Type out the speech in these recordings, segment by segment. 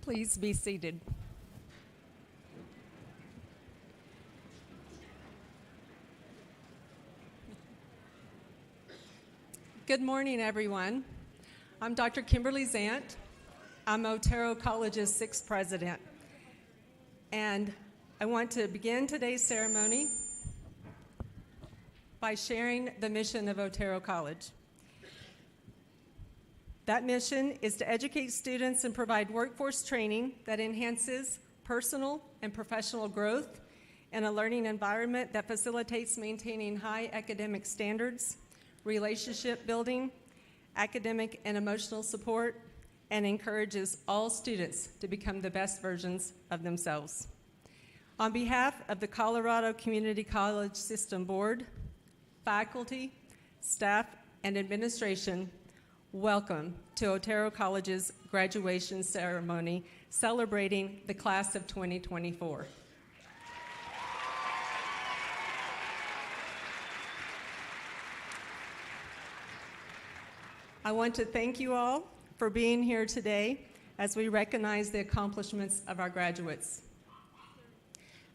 Please be seated. Good morning, everyone. I'm Dr. Kimberly Zant. I'm Otero College's 6th president. And I want to begin today's ceremony by sharing the mission of Otero College. That mission is to educate students and provide workforce training that enhances personal and professional growth in a learning environment that facilitates maintaining high academic standards, relationship building, academic and emotional support, and encourages all students to become the best versions of themselves. On behalf of the Colorado Community College System Board, faculty, staff, and administration, welcome to Otero College's graduation ceremony celebrating the class of 2024. I want to thank you all for being here today as we recognize the accomplishments of our graduates.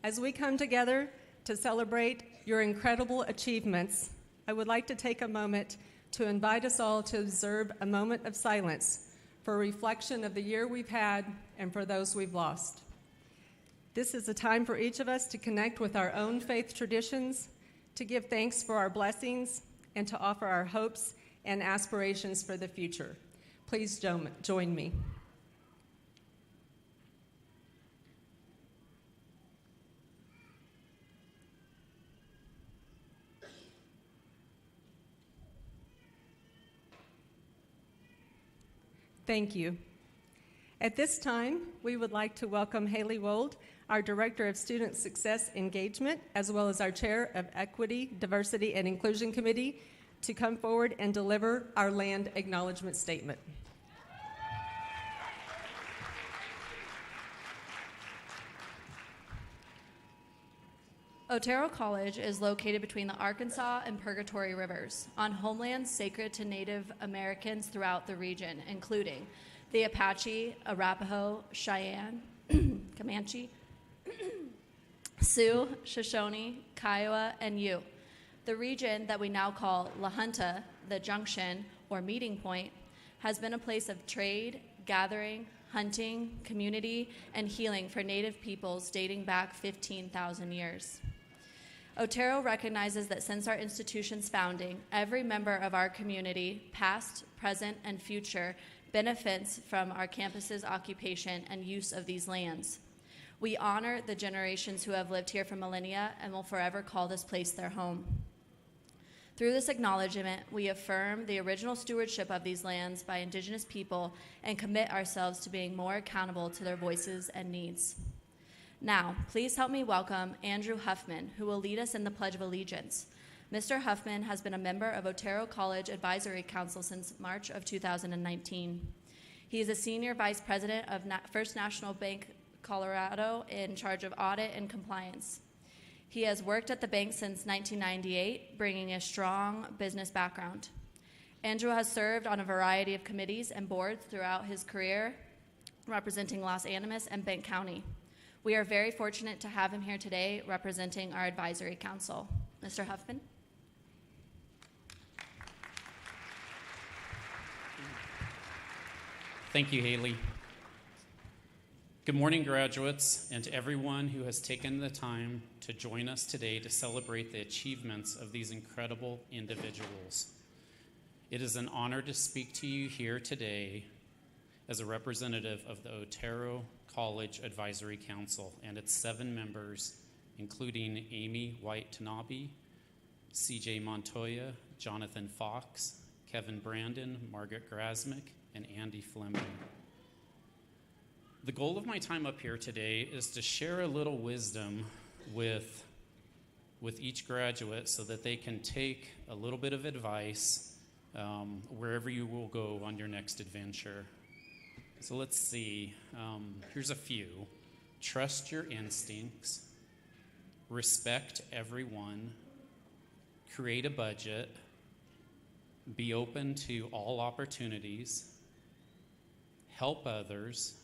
As we come together to celebrate your incredible achievements, I would like to take a moment to invite us all to observe a moment of silence for a reflection of the year we've had and for those we've lost. This is a time for each of us to connect with our own faith traditions, to give thanks for our blessings, and to offer our hopes and aspirations for the future. Please join me. Thank you. At this time, we would like to welcome Haley Wold, our Director of Student Success Engagement, as well as our Chair of Equity, Diversity, and Inclusion Committee, to come forward and deliver our land acknowledgement statement. Otero College is located between the Arkansas and Purgatory Rivers on homelands sacred to Native Americans throughout the region, including the Apache, Arapaho, Cheyenne, Comanche, Sioux, Shoshone, Kiowa, and Ute. The region that we now call La Junta, the junction or meeting point, has been a place of trade, gathering, hunting, community, and healing for Native peoples dating back 15,000 years. Otero recognizes that since our institution's founding, every member of our community, past, present, and future, benefits from our campus's occupation and use of these lands. We honor the generations who have lived here for millennia and will forever call this place their home. Through this acknowledgement, we affirm the original stewardship of these lands by Indigenous people and commit ourselves to being more accountable to their voices and needs. Now, please help me welcome Andrew Huffman, who will lead us in the Pledge of Allegiance. Mr. Huffman has been a member of Otero College Advisory Council since March of 2019. He is a Senior Vice President of First National Bank Colorado in charge of audit and compliance. He has worked at the bank since 1998, bringing a strong business background. Andrew has served on a variety of committees and boards throughout his career, representing Los Animas and Benton County. We are very fortunate to have him here today representing our advisory council. Mr. Huffman. Thank you, Haley. Good morning, graduates, and to everyone who has taken the time to join us today to celebrate the achievements of these incredible individuals. It is an honor to speak to you here today as a representative of the Otero College Advisory Council and its 7 members, including Amy White-Tanabe, CJ Montoya, Jonathan Fox, Kevin Brandon, Margaret Grasmick, and Andy Fleming. The goal of my time up here today is to share a little wisdom with each graduate so that they can take a little bit of advice wherever you will go on your next adventure. So let's see. Here's a few. Trust your instincts. Respect everyone. Create a budget. Be open to all opportunities. Help others.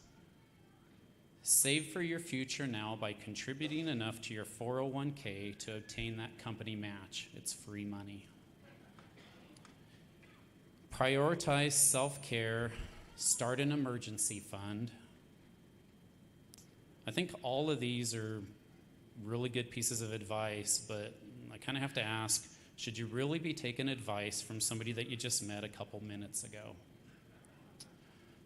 Save for your future now by contributing enough to your 401k to obtain that company match. It's free money. Prioritize self-care. Start an emergency fund. I think all of these are really good pieces of advice, but I kind of have to ask, should you really be taking advice from somebody that you just met a couple minutes ago?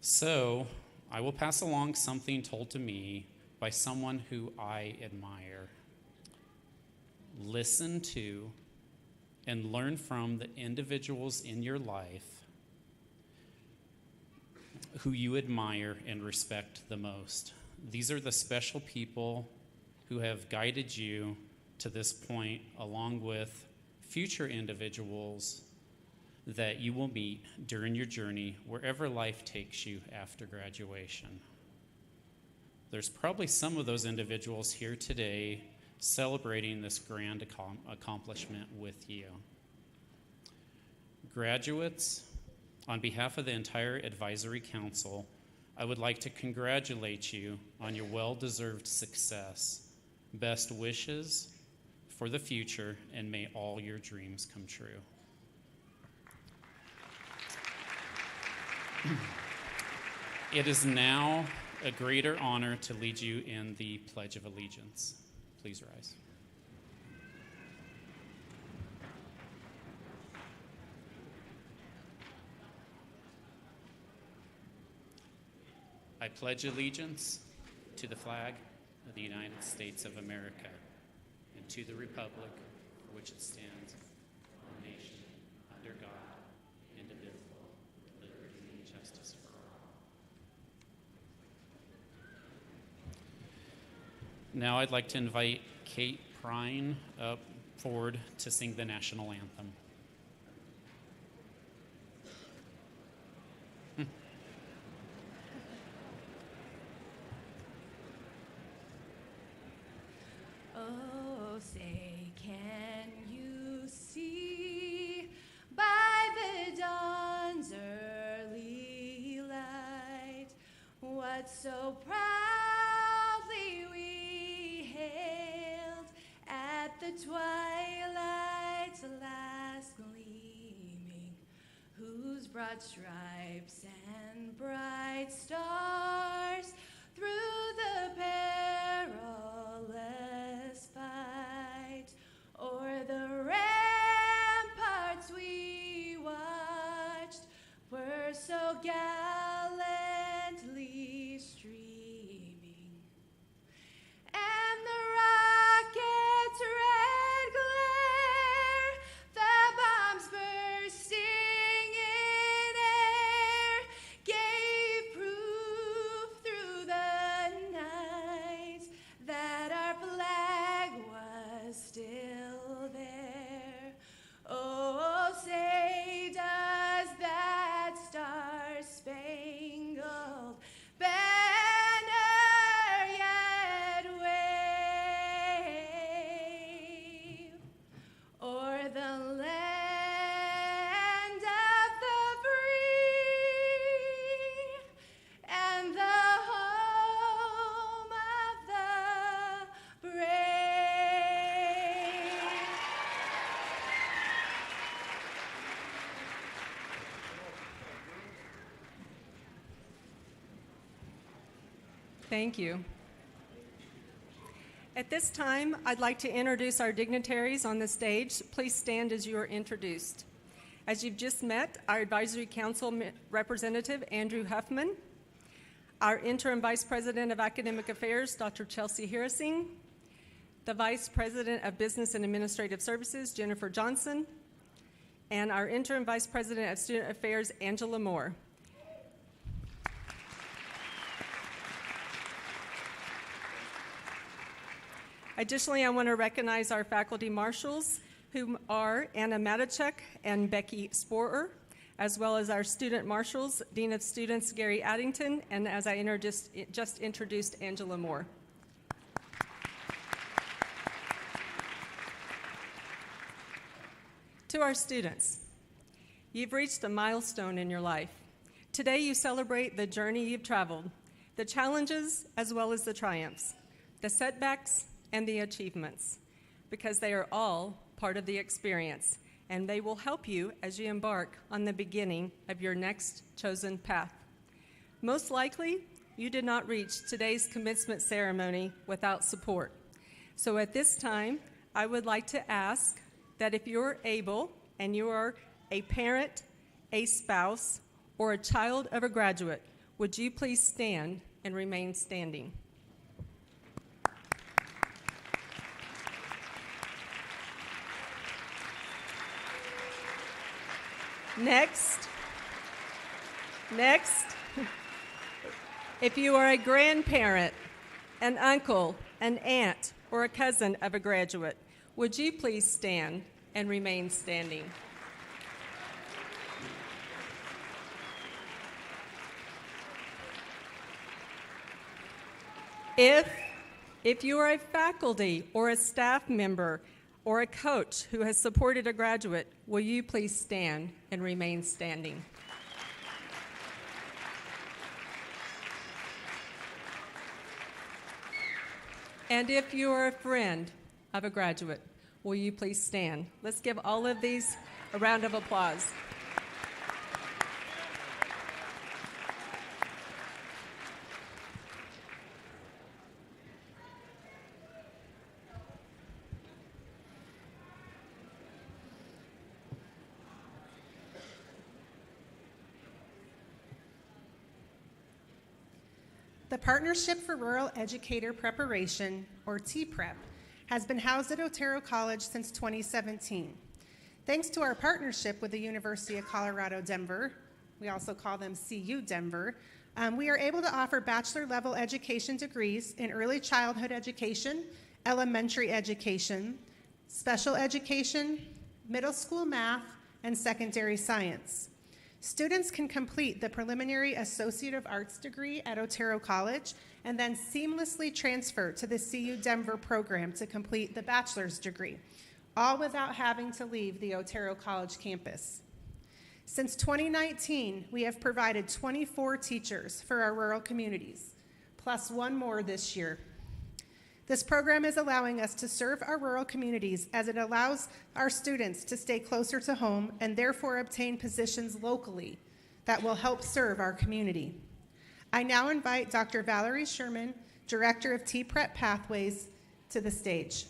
So, I will pass along something told to me by someone who I admire. Listen to and learn from the individuals in your life who you admire and respect the most. These are the special people who have guided you to this point, along with future individuals that you will meet during your journey wherever life takes you after graduation. There's probably some of those individuals here today celebrating this grand accomplishment with you. Graduates, on behalf of the entire advisory council, I would like to congratulate you on your well-deserved success. Best wishes for the future, and may all your dreams come true. It is now a greater honor to lead you in the Pledge of Allegiance. Please rise. I pledge allegiance to the flag of the United States of America and to the republic for which it stands, one nation, under God, indivisible, with liberty and justice for all. Now I'd like to invite Kate Prine up forward to sing the national anthem. Oh, say, can you see by the dawn's early light what so proudly we hailed at the twilight's last gleaming, whose broad stripes and bright stars through the perilous fight o'er the ramparts we watched were so gallantly streaming, and the rocket's red glare, the bombs bursting in air, gave proof through the night that our flag was still there. Oh, say, does that star-spangled banner yet wave o'er the land of the free and the home of the brave? Thank you. At this time, I'd like to introduce our dignitaries on the stage. Please stand as you are introduced. As you've just met, our Advisory Council Representative, Andrew Huffman, our Interim Vice President of Academic Affairs, Dr. Chelsea Harrising, the Vice President of Business and Administrative Services, Jennifer Johnson, and our Interim Vice President of Student Affairs, Angela Moore. Additionally, I want to recognize our faculty marshals, whom are Anna Matichuk and Becky Sporer, as well as our student marshals, Dean of Students Gary Addington, and as I just introduced, Angela Moore. To our students, you've reached a milestone in your life. Today you celebrate the journey you've traveled, the challenges as well as the triumphs, the setbacks and the achievements, because they are all part of the experience, and they will help you as you embark on the beginning of your next chosen path. Most likely, you did not reach today's commencement ceremony without support. So at this time, I would like to ask that if you're able and you are a parent, a spouse, or a child of a graduate, would you please stand and remain standing? Next, if you are a grandparent, an uncle, an aunt, or a cousin of a graduate, would you please stand and remain standing? If you are a faculty or a staff member or a coach who has supported a graduate, will you please stand and remain standing? And if you are a friend of a graduate, will you please stand? Let's give all of these a round of applause. The Partnership for Rural Educator Preparation, or TPREP, has been housed at Otero College since 2017. Thanks to our partnership with the University of Colorado Denver, we also call them CU Denver, we are able to offer bachelor-level education degrees in early childhood education, elementary education, special education, middle school math, and secondary science. Students can complete the preliminary Associate of Arts degree at Otero College and then seamlessly transfer to the CU Denver program to complete the bachelor's degree, all without having to leave the Otero College campus. Since 2019, we have provided 24 teachers for our rural communities, plus one more this year. This program is allowing us to serve our rural communities as it allows our students to stay closer to home and therefore obtain positions locally that will help serve our community. I now invite Dr. Valerie Sherman, Director of TPREP Pathways, to the stage.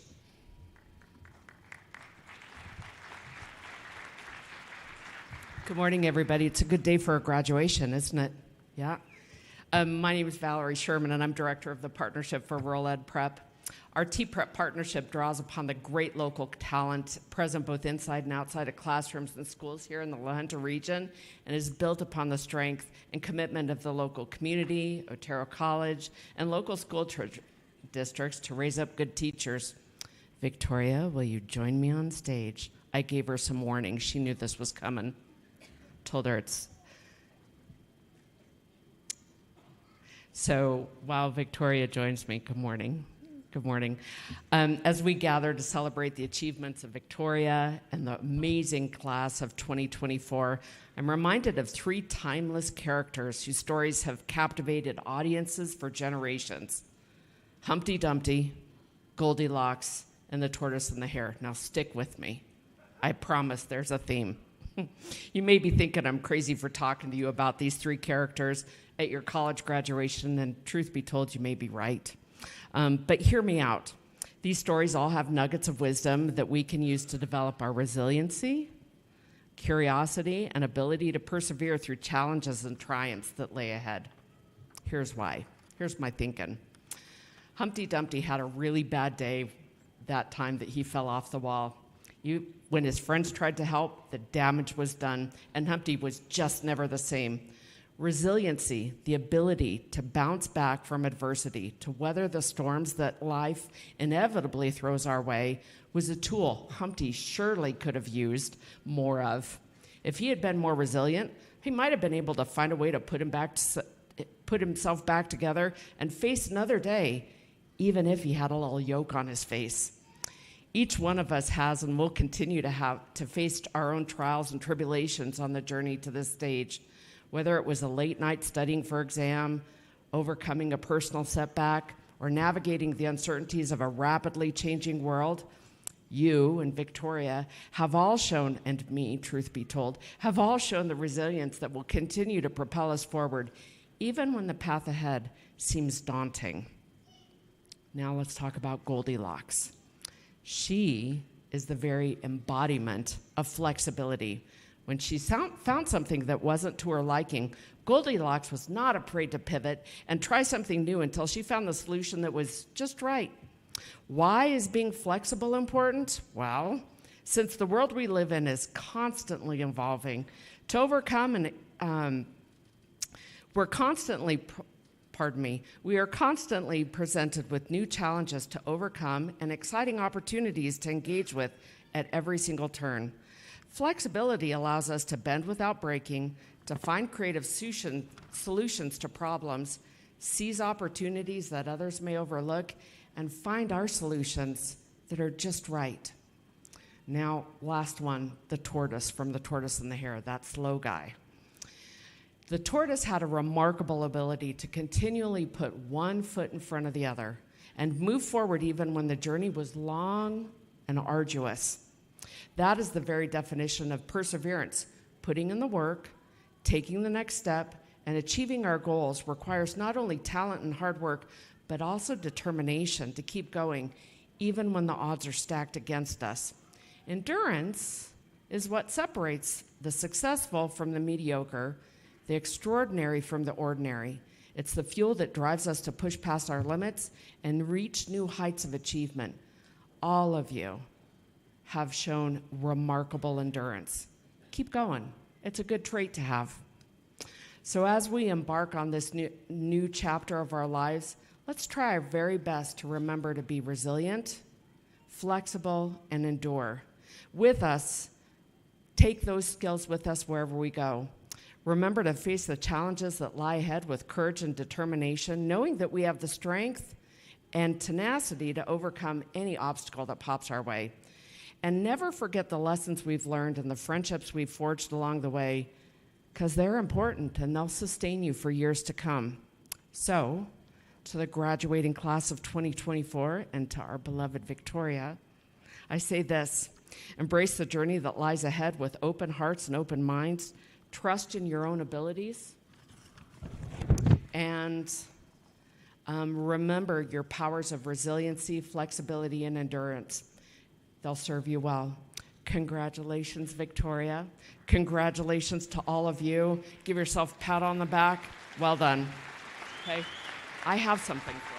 Good morning, everybody. It's a good day for a graduation, isn't it? Yeah. My name is Valerie Sherman, and I'm Director of the Partnership for Rural Ed Prep. Our TPREP partnership draws upon the great local talent present both inside and outside of classrooms and schools here in the La Junta region, and is built upon the strength and commitment of the local community, Otero College, and local school districts to raise up good teachers. Victoria, will you join me on stage? I gave her some warning. She knew this was coming. Told her it's... So while Victoria joins me, good morning. Good morning. As we gather to celebrate the achievements of Victoria and the amazing class of 2024, I'm reminded of three timeless characters whose stories have captivated audiences for generations: Humpty Dumpty, Goldilocks, and the Tortoise and the Hare. Now stick with me. I promise there's a theme. You may be thinking I'm crazy for talking to you about these three characters at your college graduation, and truth be told, you may be right. But hear me out. These stories all have nuggets of wisdom that we can use to develop our resiliency, curiosity, and ability to persevere through challenges and triumphs that lay ahead. Here's why. Here's my thinking. Humpty Dumpty had a really bad day that time that he fell off the wall. When his friends tried to help, the damage was done, and Humpty was just never the same. Resiliency, the ability to bounce back from adversity, to weather the storms that life inevitably throws our way, was a tool Humpty surely could have used more of. If he had been more resilient, he might have been able to find a way to put himself back together and face another day, even if he had a little yoke on his face. Each one of us has and will continue to have to face our own trials and tribulations on the journey to this stage. Whether it was a late night studying for exam, overcoming a personal setback, or navigating the uncertainties of a rapidly changing world, you and Victoria have all shown, and me, truth be told, have all shown the resilience that will continue to propel us forward, even when the path ahead seems daunting. Now let's talk about Goldilocks. She is the very embodiment of flexibility. When she found something that wasn't to her liking, Goldilocks was not afraid to pivot and try something new until she found the solution that was just right. Why is being flexible important? Well, since the world we live in is constantly evolving, to overcome and we are constantly presented with new challenges to overcome and exciting opportunities to engage with at every single turn. Flexibility allows us to bend without breaking, to find creative solutions to problems, seize opportunities that others may overlook, and find our solutions that are just right. Now, last one, the tortoise from The Tortoise and the Hare, that slow guy. The tortoise had a remarkable ability to continually put one foot in front of the other and move forward even when the journey was long and arduous. That is the very definition of perseverance. Putting in the work, taking the next step, and achieving our goals requires not only talent and hard work, but also determination to keep going, even when the odds are stacked against us. Endurance is what separates the successful from the mediocre, the extraordinary from the ordinary. It's the fuel that drives us to push past our limits and reach new heights of achievement. All of you have shown remarkable endurance. Keep going. It's a good trait to have. So as we embark on this new chapter of our lives, let's try our very best to remember to be resilient, flexible, and endure. With us, take those skills with us wherever we go. Remember to face the challenges that lie ahead with courage and determination, knowing that we have the strength and tenacity to overcome any obstacle that pops our way. And never forget the lessons we've learned and the friendships we've forged along the way, because they're important and they'll sustain you for years to come. So, to the graduating class of 2024 and to our beloved Victoria, I say this: embrace the journey that lies ahead with open hearts and open minds. Trust in your own abilities, and remember your powers of resiliency, flexibility, and endurance. They'll serve you well. Congratulations, Victoria. Congratulations to all of you. Give yourself a pat on the back. Well done. Okay, I have something for you.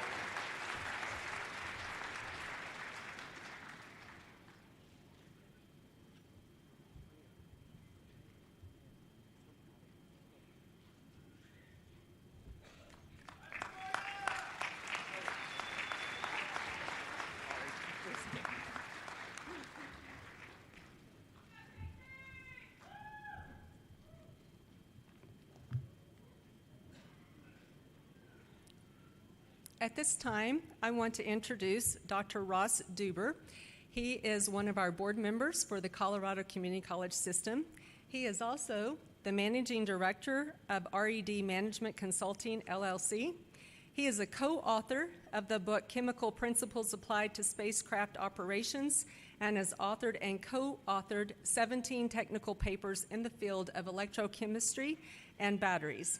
At this time, I want to introduce Dr. Ross Duber. He is one of our board members for the Colorado Community College System. He is also the Managing Director of RED Management Consulting, LLC. He is a co-author of the book Chemical Principles Applied to Spacecraft Operations and has authored and co-authored 17 technical papers in the field of electrochemistry and batteries.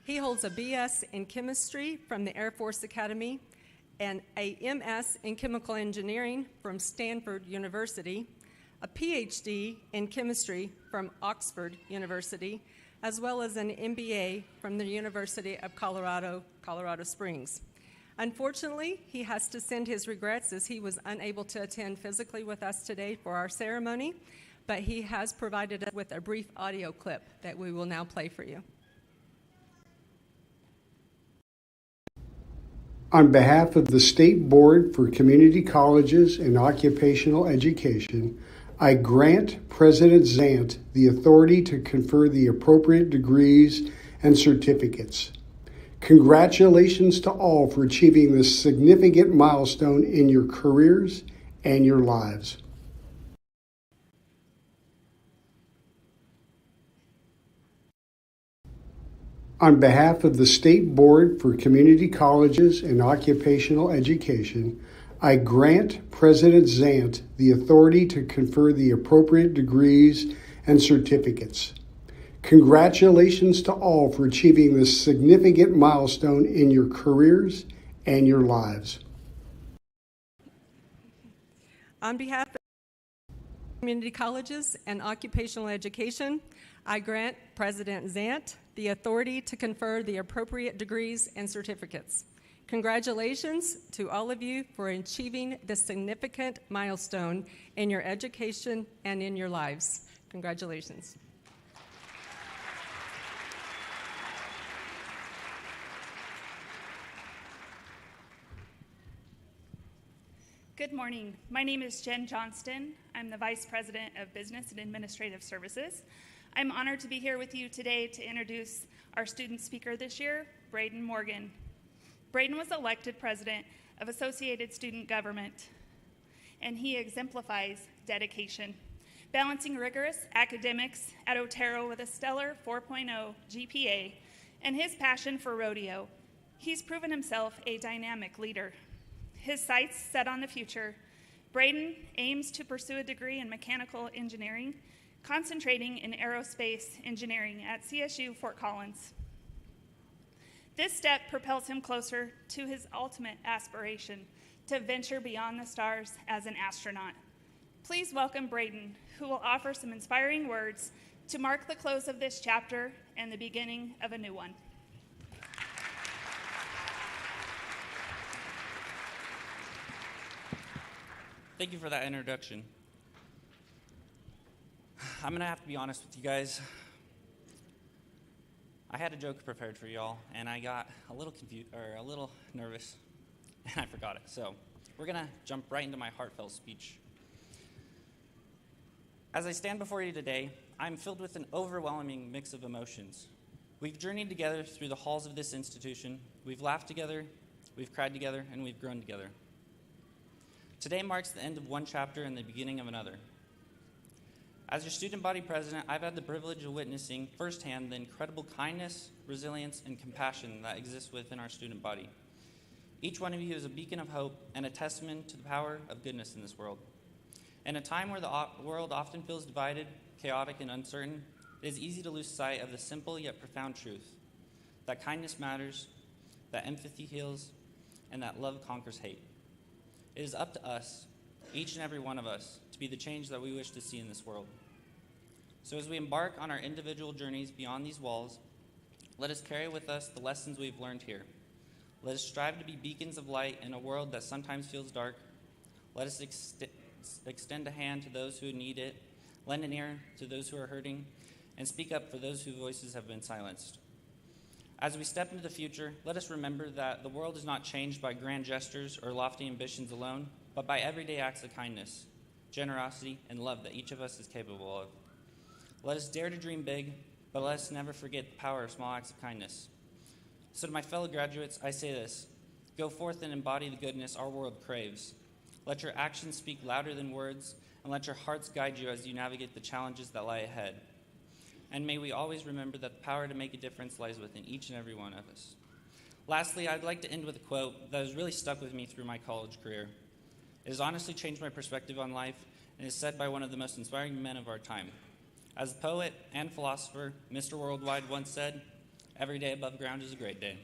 He holds a BS in chemistry from the Air Force Academy and a MS in chemical engineering from Stanford University, a PhD in chemistry from Oxford University, as well as an MBA from the University of Colorado, Colorado Springs. Unfortunately, he has to send his regrets as he was unable to attend physically with us today for our ceremony, but he has provided us with a brief audio clip that we will now play for you. On behalf of the State Board for Community Colleges and Occupational Education, I grant President Zant the authority to confer the appropriate degrees and certificates. Congratulations to all for achieving this significant milestone in your careers and your lives. On behalf of the State Board for Community Colleges and Occupational Education, I grant President Zant the authority to confer the appropriate degrees and certificates. Congratulations to all for achieving this significant milestone in your careers and your lives. On behalf of community colleges and occupational education, I grant President Zant the authority to confer the appropriate degrees and certificates. Congratulations to all of you for achieving this significant milestone in your education and in your lives. Congratulations. Good morning. My name is Jen Johnston. I'm the Vice President of Business and Administrative Services. I'm honored to be here with you today to introduce our student speaker this year, Braden Morgan. Braden was elected president of Associated Student Government, and he exemplifies dedication, balancing rigorous academics at Otero with a stellar 4.0 GPA and his passion for rodeo. He's proven himself a dynamic leader. His sights set on the future, Braden aims to pursue a degree in mechanical engineering, concentrating in aerospace engineering at CSU Fort Collins. This step propels him closer to his ultimate aspiration, to venture beyond the stars as an astronaut. Please welcome Braden, who will offer some inspiring words to mark the close of this chapter and the beginning of a new one. Thank you for that introduction. I'm gonna have to be honest with you guys. I had a joke prepared for y'all, and I got a little confused or a little nervous, and I forgot it. So we're gonna jump right into my heartfelt speech. As I stand before you today, I'm filled with an overwhelming mix of emotions. We've journeyed together through the halls of this institution. We've laughed together, we've cried together, and we've grown together. Today marks the end of one chapter and the beginning of another. As your student body president, I've had the privilege of witnessing firsthand the incredible kindness, resilience, and compassion that exists within our student body. Each one of you is a beacon of hope and a testament to the power of goodness in this world. In a time where the world often feels divided, chaotic, and uncertain, it is easy to lose sight of the simple yet profound truth that kindness matters, that empathy heals, and that love conquers hate. It is up to us, each and every one of us, to be the change that we wish to see in this world. So as we embark on our individual journeys beyond these walls, let us carry with us the lessons we've learned here. Let us strive to be beacons of light in a world that sometimes feels dark. Let us extend a hand to those who need it, lend an ear to those who are hurting, and speak up for those whose voices have been silenced. As we step into the future, let us remember that the world is not changed by grand gestures or lofty ambitions alone, but by everyday acts of kindness, generosity, and love that each of us is capable of. Let us dare to dream big, but let us never forget the power of small acts of kindness. So to my fellow graduates, I say this: go forth and embody the goodness our world craves. Let your actions speak louder than words, and let your hearts guide you as you navigate the challenges that lie ahead. And may we always remember that the power to make a difference lies within each and every one of us. Lastly, I'd like to end with a quote that has really stuck with me through my college career. It has honestly changed my perspective on life and is said by one of the most inspiring men of our time. As a poet and philosopher, Mr. Worldwide once said, "Every day above ground is a great day."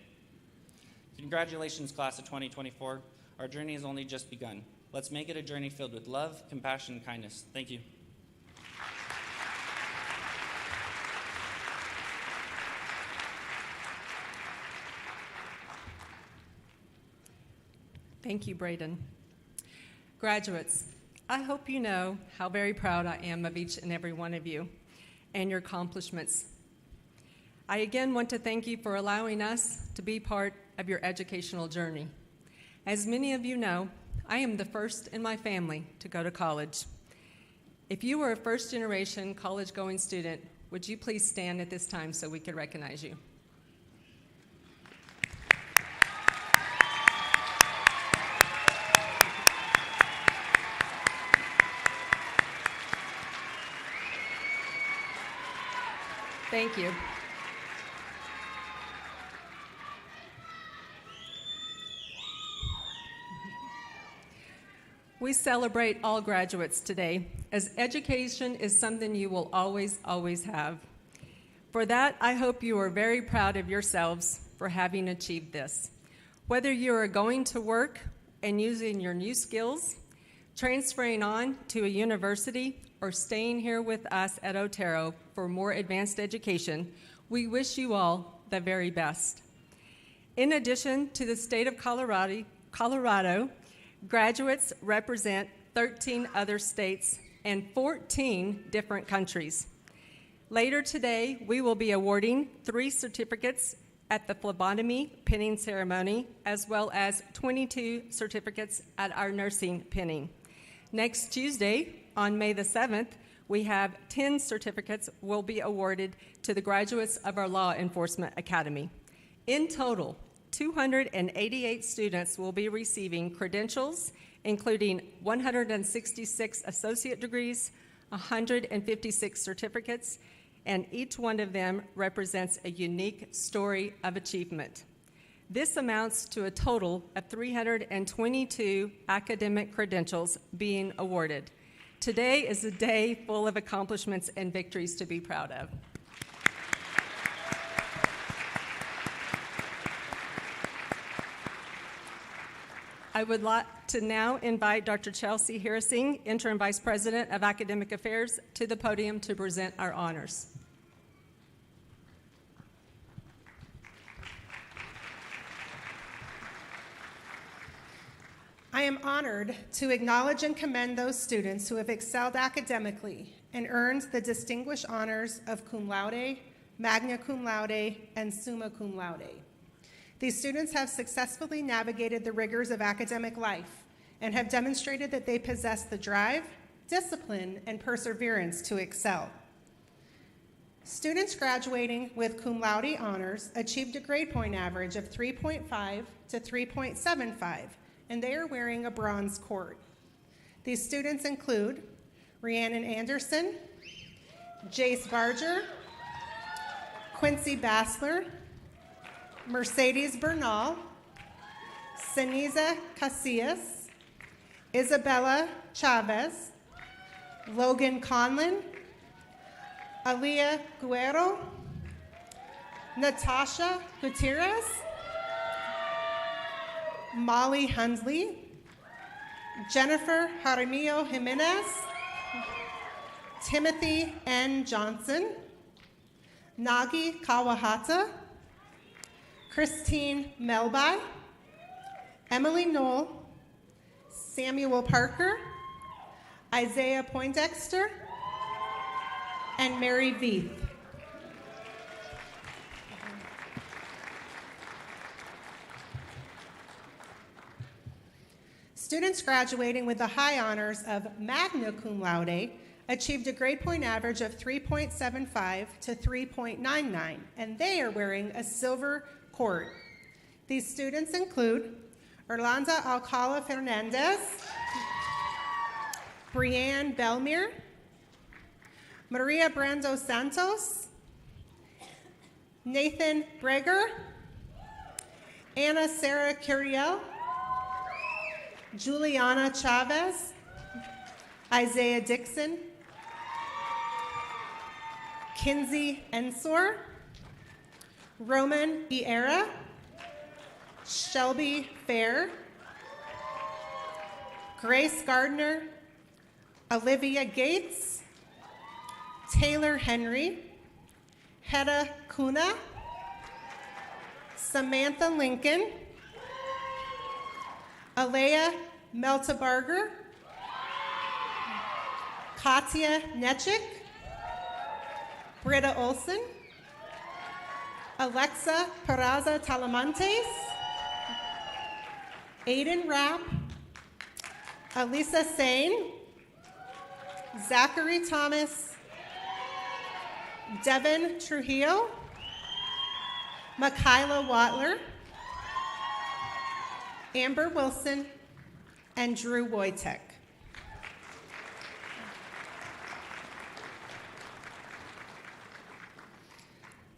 Congratulations, class of 2024. Our journey has only just begun. Let's make it a journey filled with love, compassion, and kindness. Thank you. Thank you, Braden. Graduates, I hope you know how very proud I am of each and every one of you and your accomplishments. I again want to thank you for allowing us to be part of your educational journey. As many of you know, I am the first in my family to go to college. If you were a first-generation college-going student, would you please stand at this time so we could recognize you? Thank you. We celebrate all graduates today, as education is something you will always, always have. For that, I hope you are very proud of yourselves for having achieved this. Whether you are going to work and using your new skills, transferring on to a university, or staying here with us at Otero for more advanced education, we wish you all the very best. In addition to the state of Colorado, graduates represent 13 other states and 14 different countries. Later today, we will be awarding 3 certificates at the phlebotomy pinning ceremony, as well as 22 certificates at our nursing pinning. Next Tuesday, on May the 7th, we have 10 certificates will be awarded to the graduates of our Law Enforcement Academy. In total, 288 students will be receiving credentials, including 166 associate degrees, 156 certificates, and each one of them represents a unique story of achievement. This amounts to a total of 322 academic credentials being awarded. Today is a day full of accomplishments and victories to be proud of. I would like to now invite Dr. Chelsea Harrising, Interim Vice President of Academic Affairs, to the podium to present our honors. I am honored to acknowledge and commend those students who have excelled academically and earned the distinguished honors of cum laude, magna cum laude, and summa cum laude. These students have successfully navigated the rigors of academic life and have demonstrated that they possess the drive, discipline, and perseverance to excel. Students graduating with cum laude honors achieved a grade point average of 3.5 to 3.75, and they are wearing a bronze cord. These students include Rhiannon Anderson, Jace Barger, Quincy Bassler, Mercedes Bernal, Seniza Casillas, Isabella Chavez, Logan Conlon, Aaliyah Guerrero, Natasha Gutierrez, Molly Hunsley, Jennifer Jaramillo Jimenez, Timothy N. Johnson, Nagi Kawahata, Christine Melby, Emily Knoll, Samuel Parker, Isaiah Poindexter, and Mary Veith. Students graduating with the high honors of magna cum laude achieved a grade point average of 3.75 to 3.99, and they are wearing a silver cord. These students include Orlando Alcala Fernandez, Brianne Belmere, Maria Brando Santos, Nathan Breger, Anna Sarah Curiel, Juliana Chavez, Isaiah Dixon, Kinsey Ensor, Roman Iera, Shelby Fair, Grace Gardner, Olivia Gates, Taylor Henry, Hedda Kuna, Samantha Lincoln, Alea Meltabarger, Katya Nechik, Britta Olson, Alexa Peraza Talamantes, Aiden Rapp, Alisa Sane, Zachary Thomas, Devin Trujillo, Makayla Watler, Amber Wilson, and Drew Wojtek.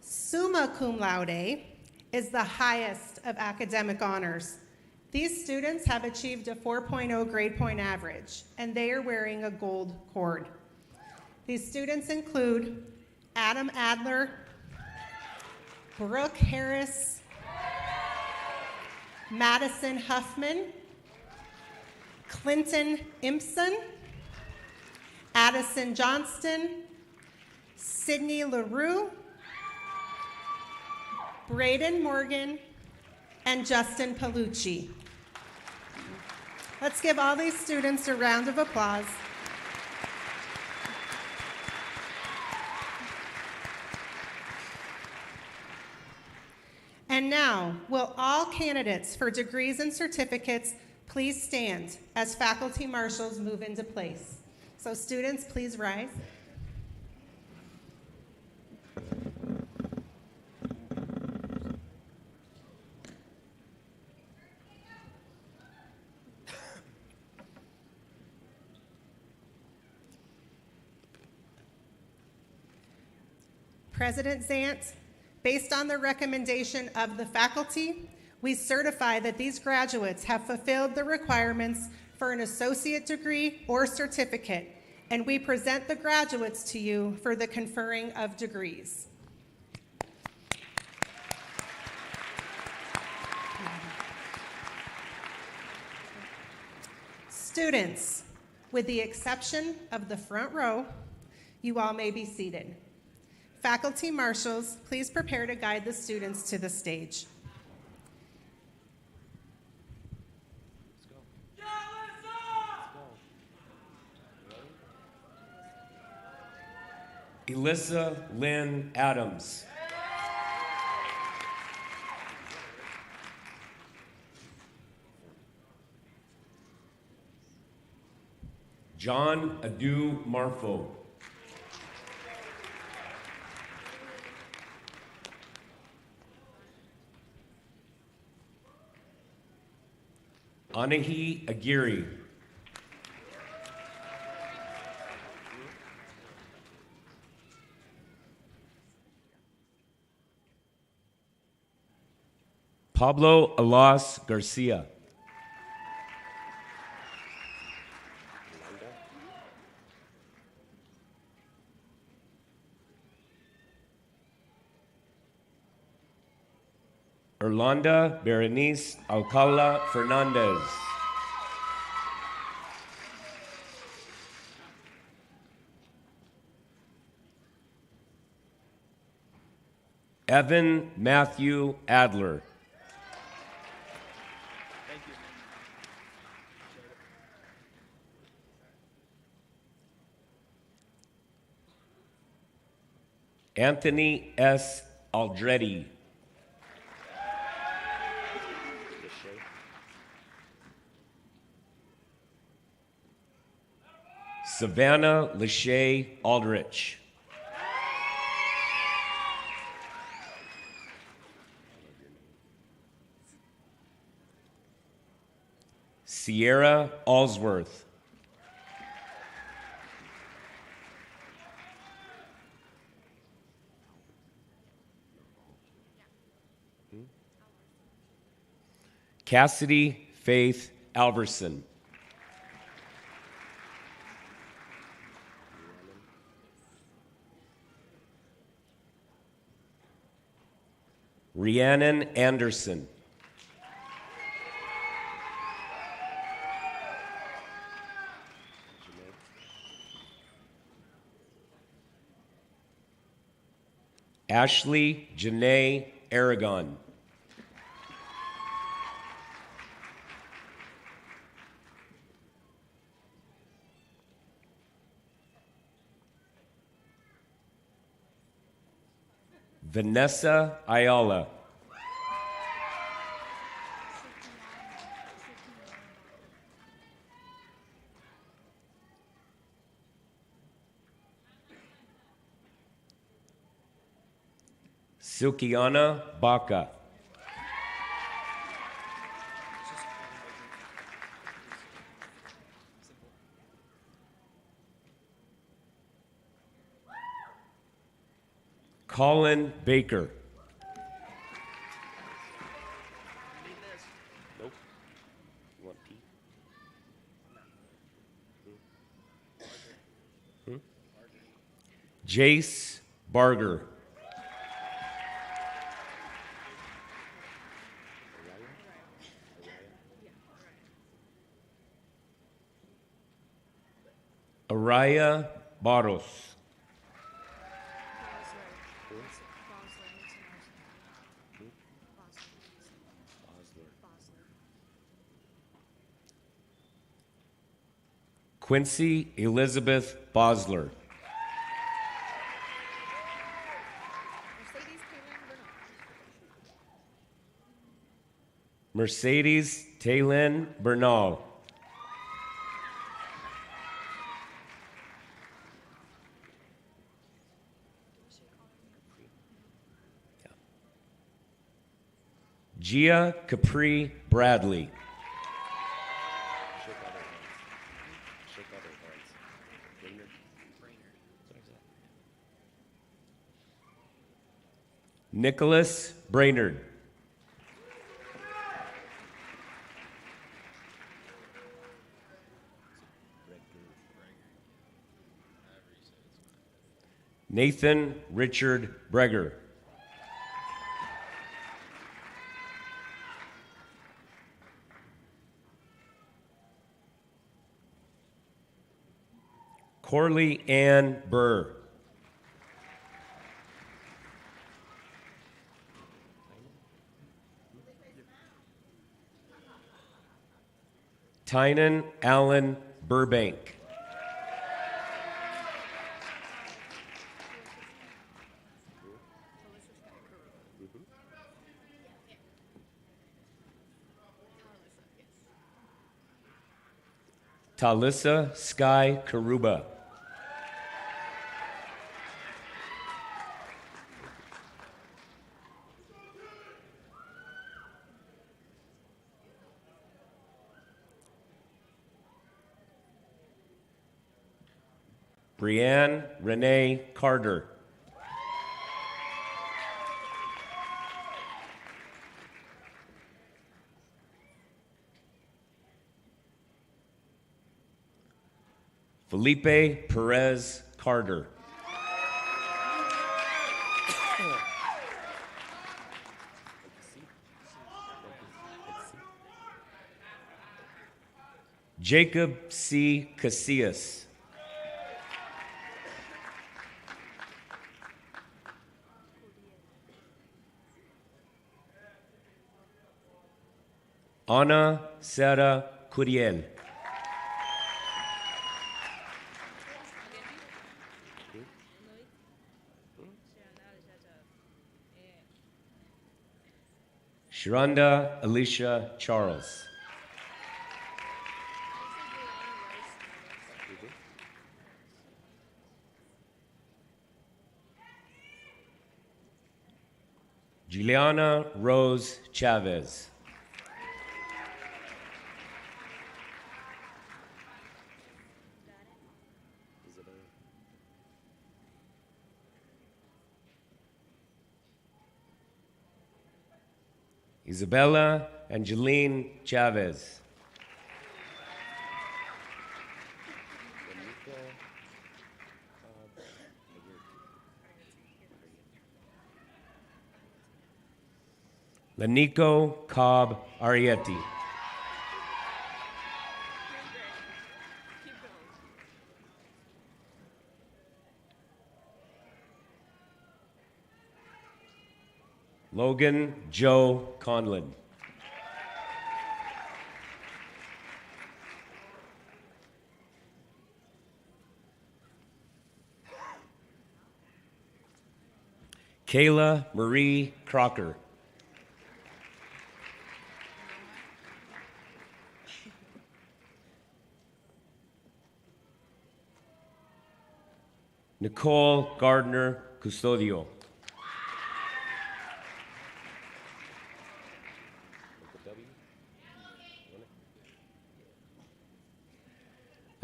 Summa cum laude is the highest of academic honors These students have achieved a 4.0 grade point average, and they are wearing a gold cord. These students include Adam Adler, Brooke Harris, Madison Huffman, Clinton Impson, Addison Johnston, Sydney LaRue, Braden Morgan, and Justin Palucci. Let's give all these students a round of applause. And now, will all candidates for degrees and certificates please stand as faculty marshals move into place? So students, please rise. President Zant, based on the recommendation of the faculty, we certify that these graduates have fulfilled the requirements for an associate degree or certificate, and we present the graduates to you for the conferring of degrees. Students, with the exception of the front row, you all may be seated. Faculty marshals, please prepare to guide the students to the stage. Elissa Lynn Adams. John Adu Marfo. Anahi Aguirre. Pablo Alas Garcia. Erlanda Berenice Alcala Fernandez. Evan Matthew Adler. Anthony S. Aldretti. Savannah Lachey Aldrich. Sierra Allsworth. Cassidy Faith Alverson. Rhiannon Anderson. Ashley Janae Aragon. Vanessa Ayala. Silkiana Baca. Colin Baker. Jace Barger. Araya Barros. Quincy Elizabeth Bosler. Mercedes Taylin Bernal. Gia Capri Bradley. Nicholas Brainerd. Nathan Richard Breger. Corley Ann Burr. Tynan Allen Burbank. Talissa Sky Karuba. Brianne Renee Carter. Felipe Perez Carter. Jacob C. Casillas. Ana Sara Curiel. Sharonda Alicia Charles. Juliana Rose Chavez. Isabella Angeline Chavez. Lanico Cobb Arietti. Logan Joe Conlon. Kayla Marie Crocker. Nicole Gardner Custodio.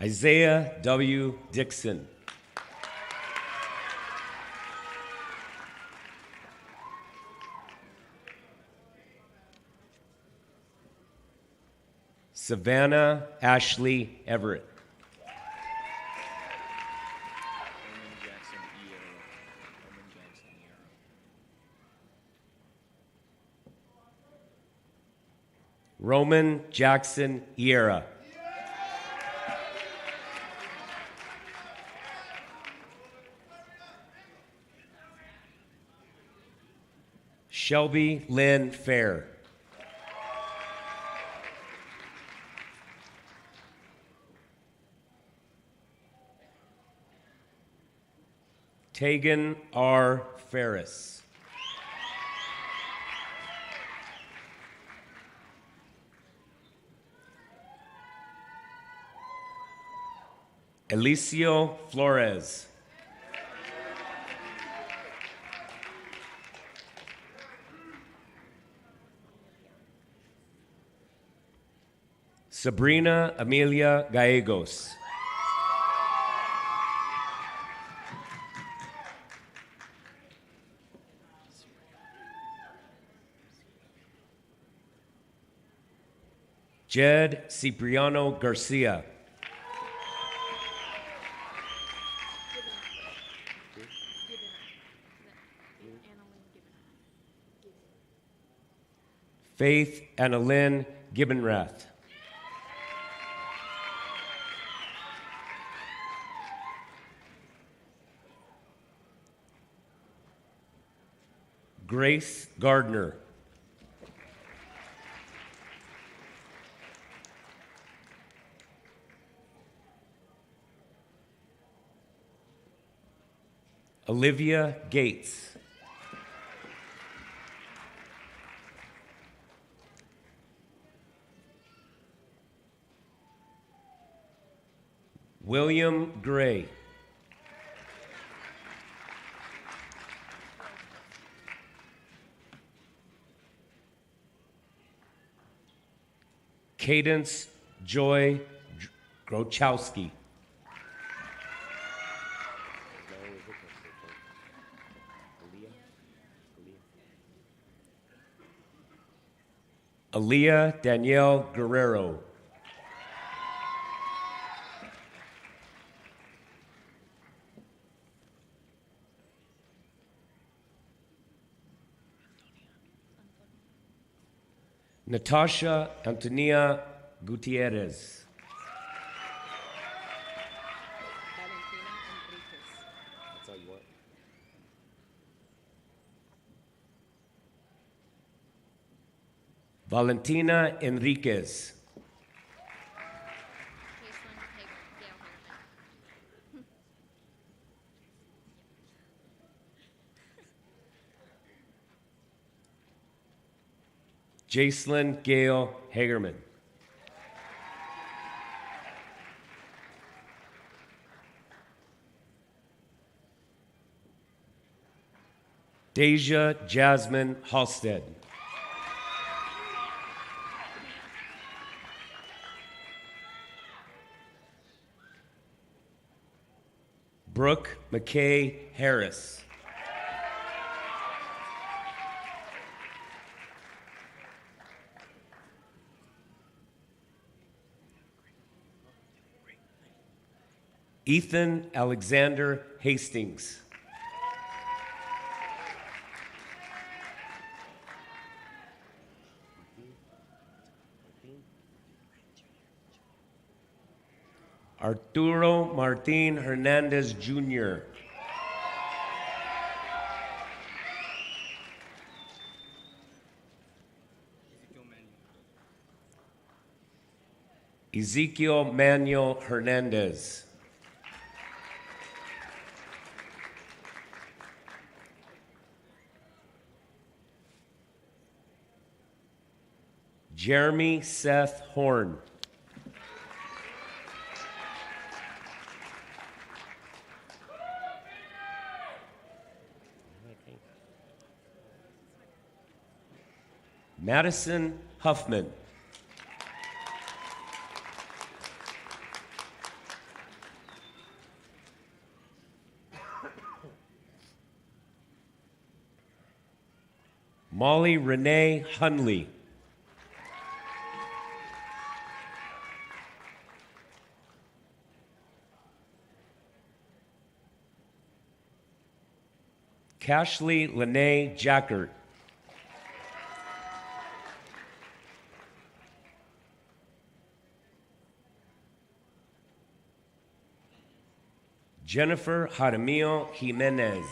Isaiah W. Dixon. Savannah Ashley Everett. Roman Jackson Iera. Shelby Lynn Fair. Tegan R. Ferris. Elicio Flores. Sabrina Amelia Gallegos. Jed Cipriano Garcia. Faith Annalyn Gibbonrath. Grace Gardner. Olivia Gates. William Gray. Cadence Joy Grochowski. Aaliyah Danielle Guerrero. Natasha Antonia Gutierrez. Valentina Enriquez. Jacelyn Gail Hagerman. Deja Jasmine Halstead. Brooke McKay Harris. Ethan Alexander Hastings. Arturo Martin Hernandez Jr. Ezekiel Manuel Hernandez. Jeremy Seth Horn. Madison Huffman. Molly Renee Hunley. Cashley Lene Jackert. Jennifer Jaramillo Jimenez.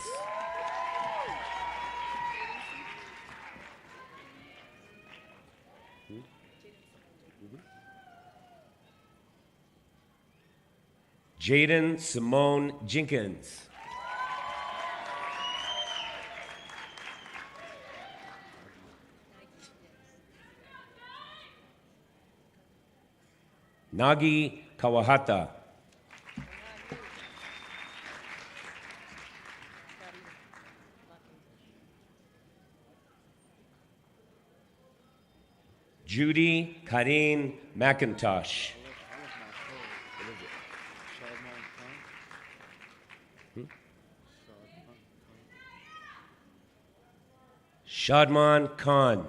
Jaden Simone Jenkins. Nagi Kawahata. Judy Karine McIntosh. Shadman Khan.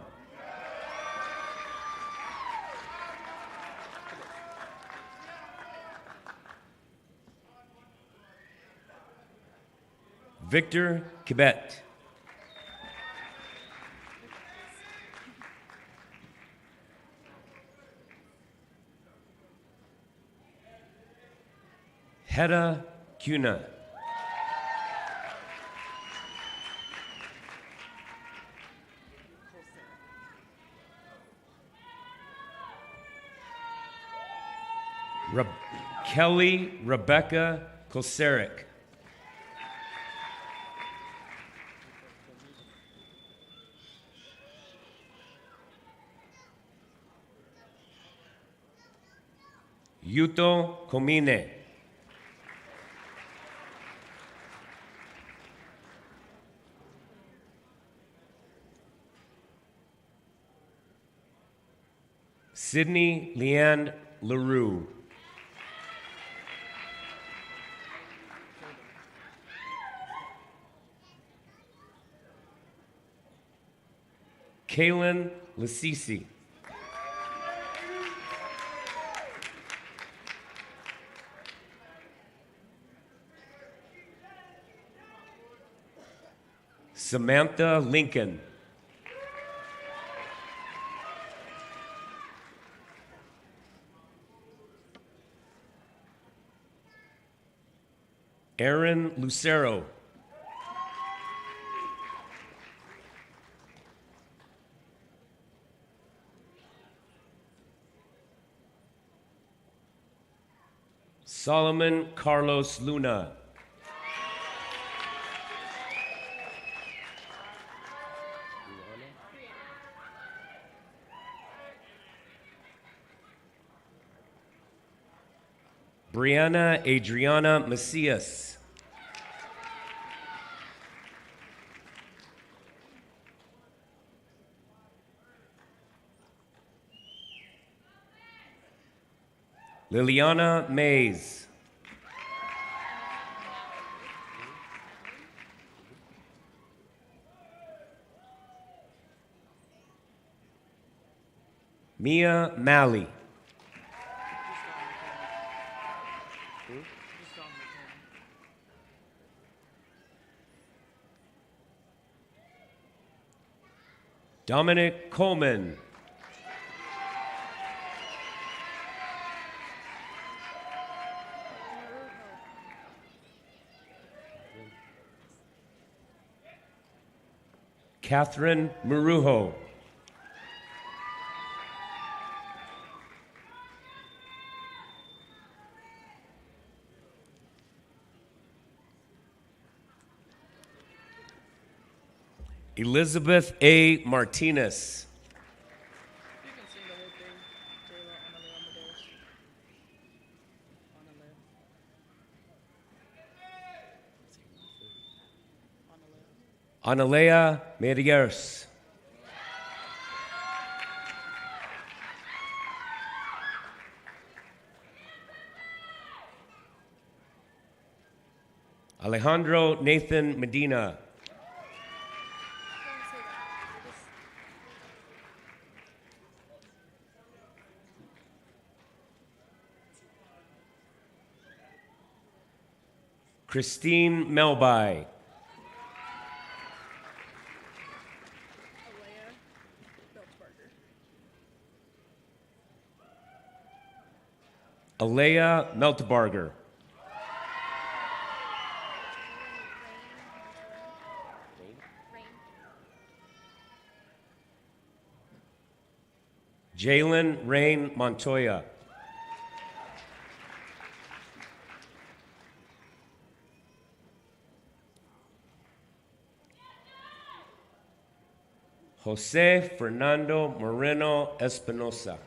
Victor Kibet. Hedda Cuna. Kelly Rebecca Kosaric. Yuto Komine. Sydney Leanne LaRue. Kaylin Lasisi. Samantha Lincoln. Aaron Lucero. Solomon Carlos Luna. Brianna Adriana Macias. Liliana Mays. Mia Malley. Dominic Coleman. Catherine Marujo. Elizabeth A. Martinez. Analea Medeiros. Alejandro Nathan Medina. Christine Melby. Alea Meltebarger. Jalen Rain Montoya. Jose Fernando Moreno Espinosa.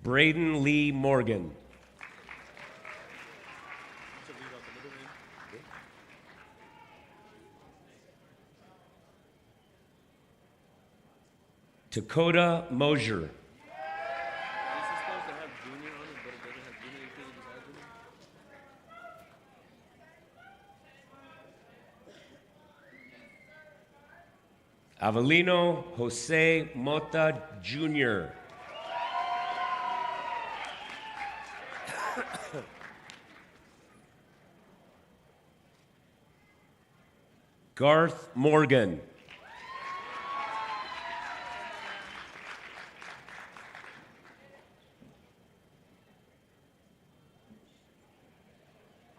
Braden Lee Morgan. Dakota Mosier. Avelino Jose Mota Jr. Garth Morgan.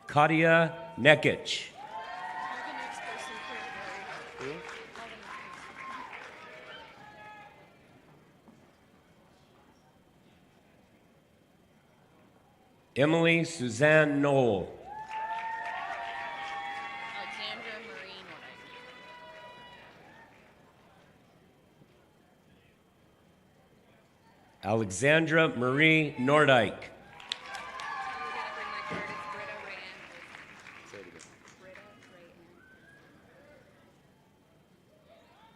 Katia Nekic. Emily Suzanne Knoll. Alexandra Marie Nordike.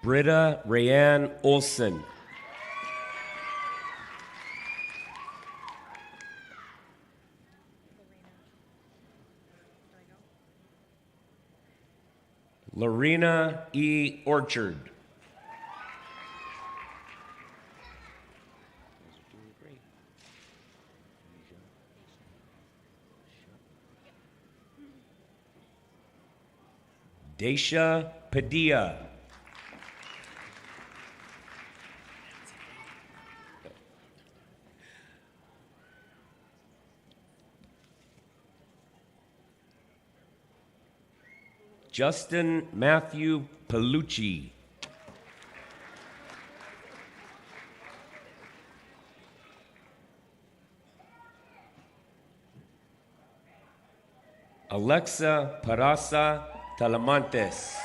Britta Rayanne Olson. Lorena E. Orchard. Daisha Padilla. Justin Matthew Palucci. Alexa Parasa Talamantes.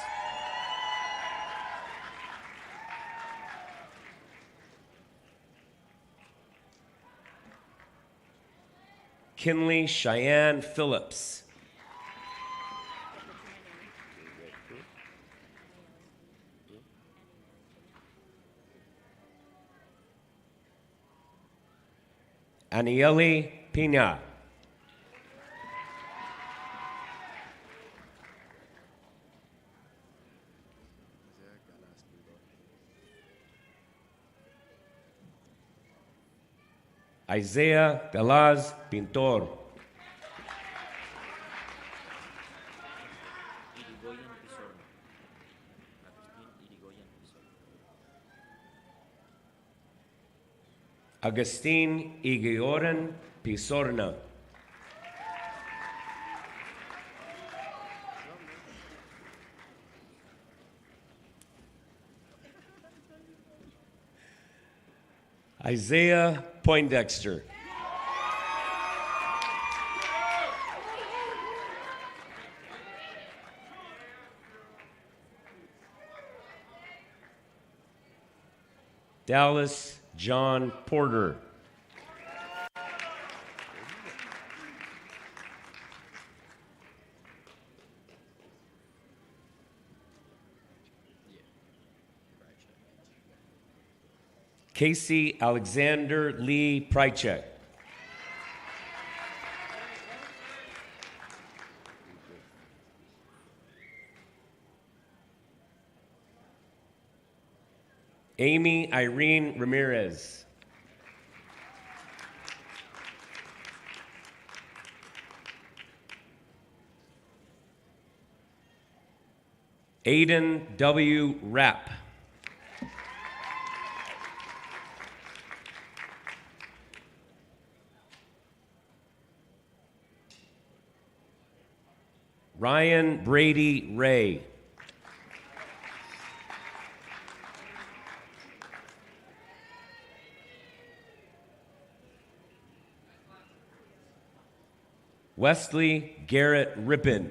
Kinley Cheyenne Phillips. Anieli Pina. Isaiah Galaz Pintor. Agustin Igioren Pisorna. Isaiah Poindexter. Dallas John Porter. Casey Alexander Lee Prychek. Amy Irene Ramirez. Aiden W. Rapp. Ryan Brady Ray. Wesley Garrett Rippin.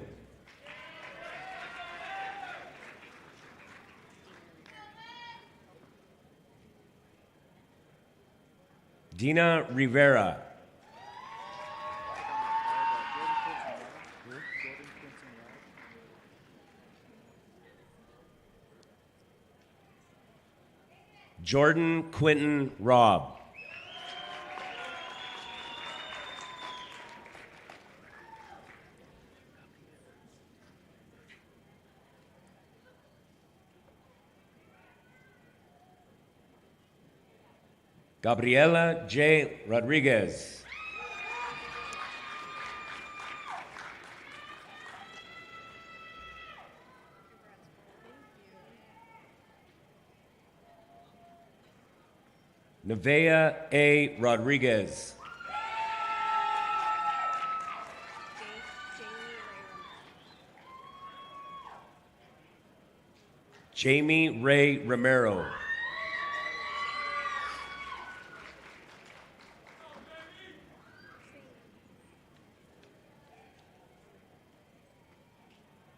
Dina Rivera. Jordan Quinton Robb. Gabriela J. Rodriguez. Nevea A. Rodriguez. Jamie Ray Romero.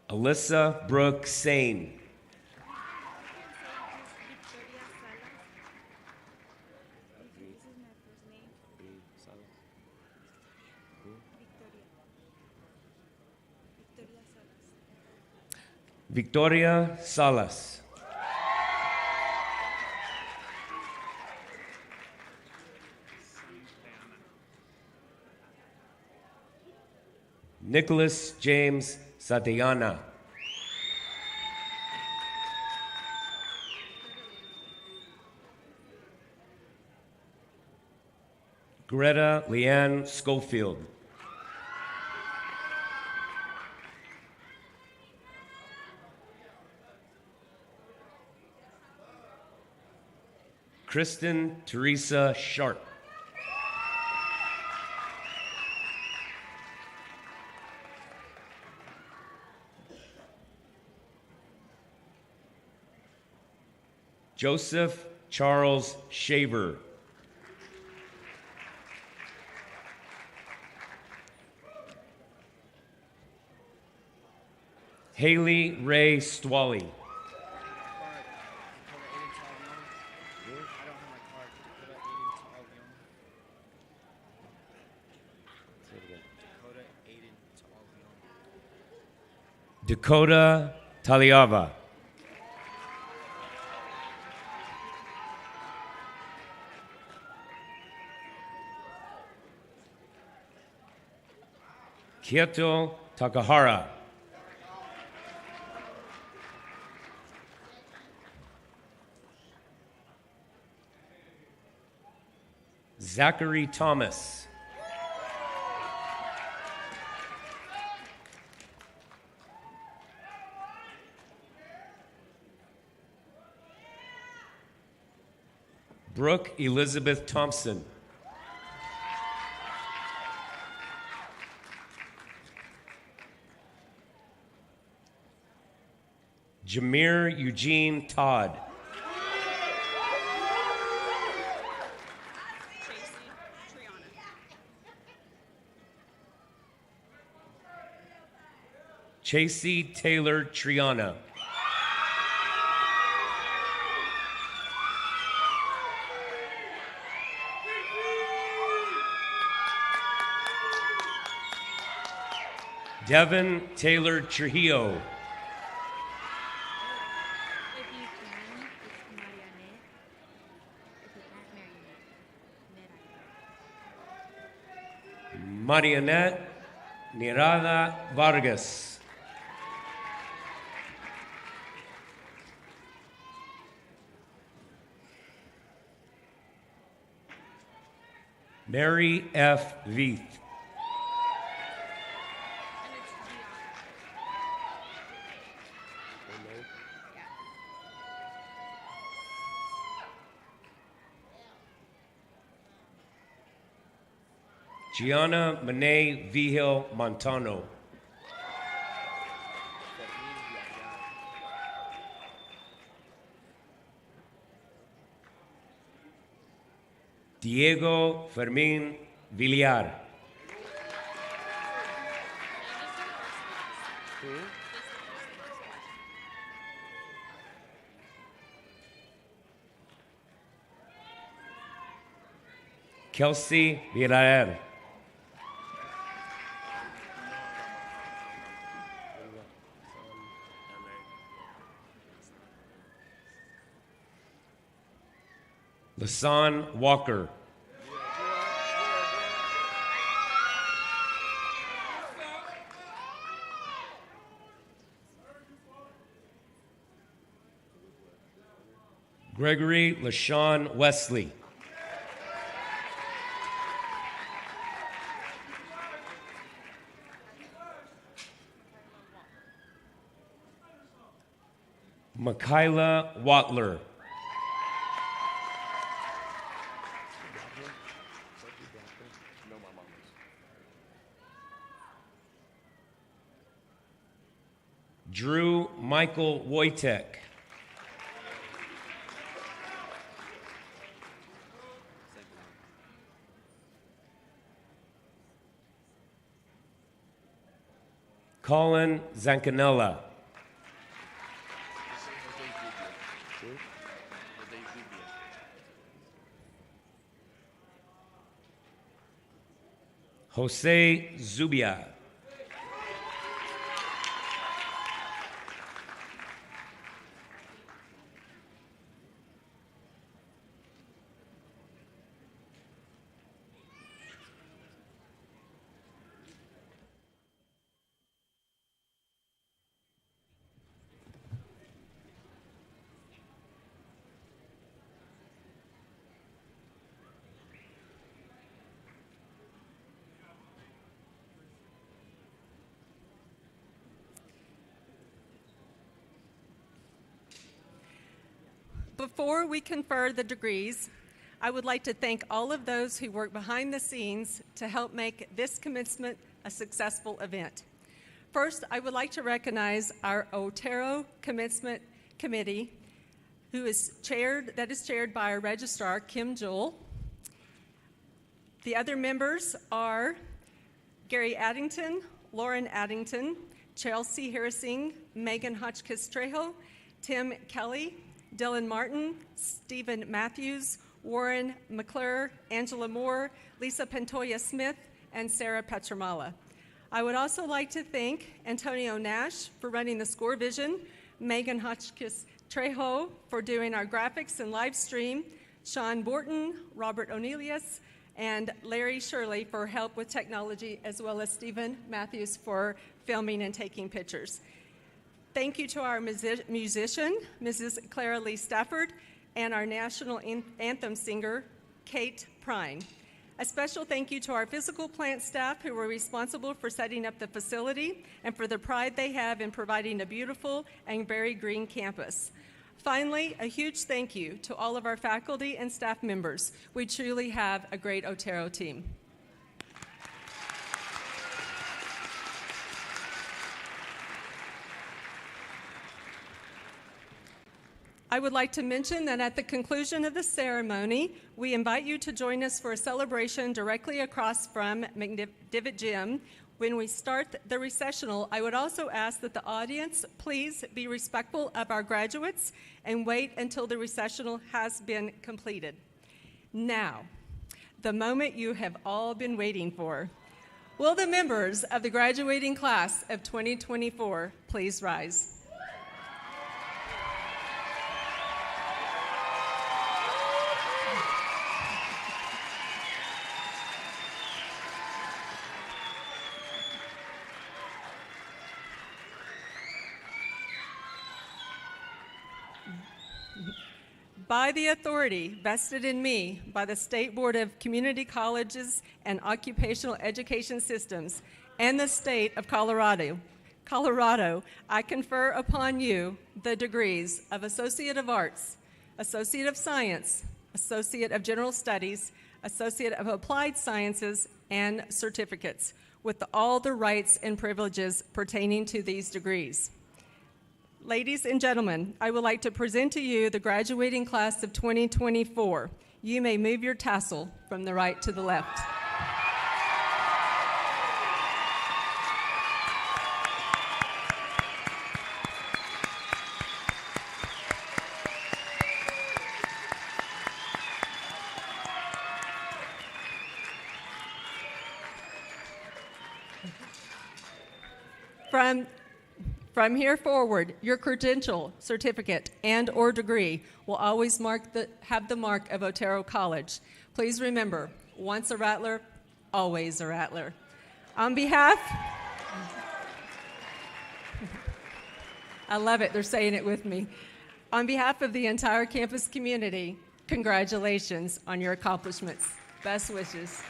Alyssa Brooke Sane. Victoria Salas. Nicholas James Satayana. Greta Leanne Schofield. Kristen Teresa Sharp. Joseph Charles Shaver. Haley Ray Stwally. Dakota Taliava. Kyoto Takahara. Zachary Thomas. Brooke Elizabeth Thompson. Jameer Eugene Todd. Chasey Taylor Triana. Devin Taylor Trujillo. Marionette Nirada Vargas. Mary F. Veith. Gianna Monet Vigil Montano. Diego Fermin Villar. Kelsey Villarreal. Lasan Walker. Gregory LaShawn Wesley. Michaela Watler. Drew Michael Wojtek. Colin Zancanella. Jose Zubia. Before we confer the degrees, I would like to thank all of those who work behind the scenes to help make this commencement a successful event. First, I would like to recognize our Otero Commencement Committee, that is chaired by our registrar, Kim Jewell. The other members are Gary Addington, Lauren Addington, Chelsea Harrising, Megan Hotchkiss Trejo, Tim Kelly, Dylan Martin, Stephen Matthews, Warren McClure, Angela Moore, Lisa Pantoya Smith, and Sarah Petramala. I would also like to thank Antonio Nash for running the Score Vision, Megan Hotchkiss Trejo for doing our graphics and live stream, Sean Borton, Robert O'Neilis, and Larry Shirley for help with technology, as well as Stephen Matthews for filming and taking pictures. Thank you to our musician, Mrs. Clara Lee Stafford, and our national anthem singer, Kate Prine. A special thank you to our physical plant staff who were responsible for setting up the facility and for the pride they have in providing a beautiful and very green campus. Finally, a huge thank you to all of our faculty and staff members. We truly have a great Otero team. I would like to mention that at the conclusion of the ceremony, we invite you to join us for a celebration directly across from McDivitt Gym. When we start the recessional, I would also ask that the audience please be respectful of our graduates and wait until the recessional has been completed. Now, the moment you have all been waiting for. Will the members of the graduating class of 2024 please rise? By the authority vested in me by the State Board of Community Colleges and Occupational Education Systems and the State of Colorado, Colorado, I confer upon you the degrees of Associate of Arts, Associate of Science, Associate of General Studies, Associate of Applied Sciences, and certificates, with all the rights and privileges pertaining to these degrees. Ladies and gentlemen, I would like to present to you the graduating class of 2024. You may move your tassel from the right to the left. From here forward, your credential, certificate, and/or degree will always have the mark of Otero College. Please remember, once a Rattler, always a Rattler. On behalf, I love it, they're saying it with me. On behalf of the entire campus community, congratulations on your accomplishments. Best wishes.